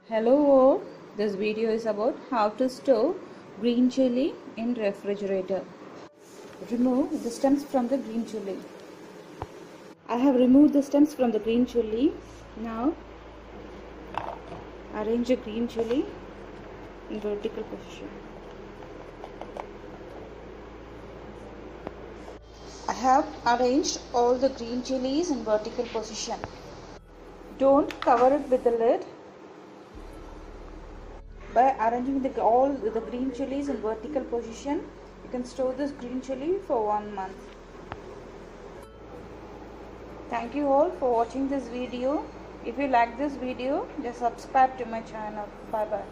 Hello all, this video is about how to store green chili in refrigerator. Remove the stems from the green chili. I have removed the stems from the green chili. Now arrange the green chili in vertical position. I have arranged all the green chilies in vertical position. Don't cover it with the lid. By arranging all the green chilies in vertical position, you can store this green chili for 1 month. Thank you all for watching this video. If you like this video, just subscribe to my channel. Bye bye.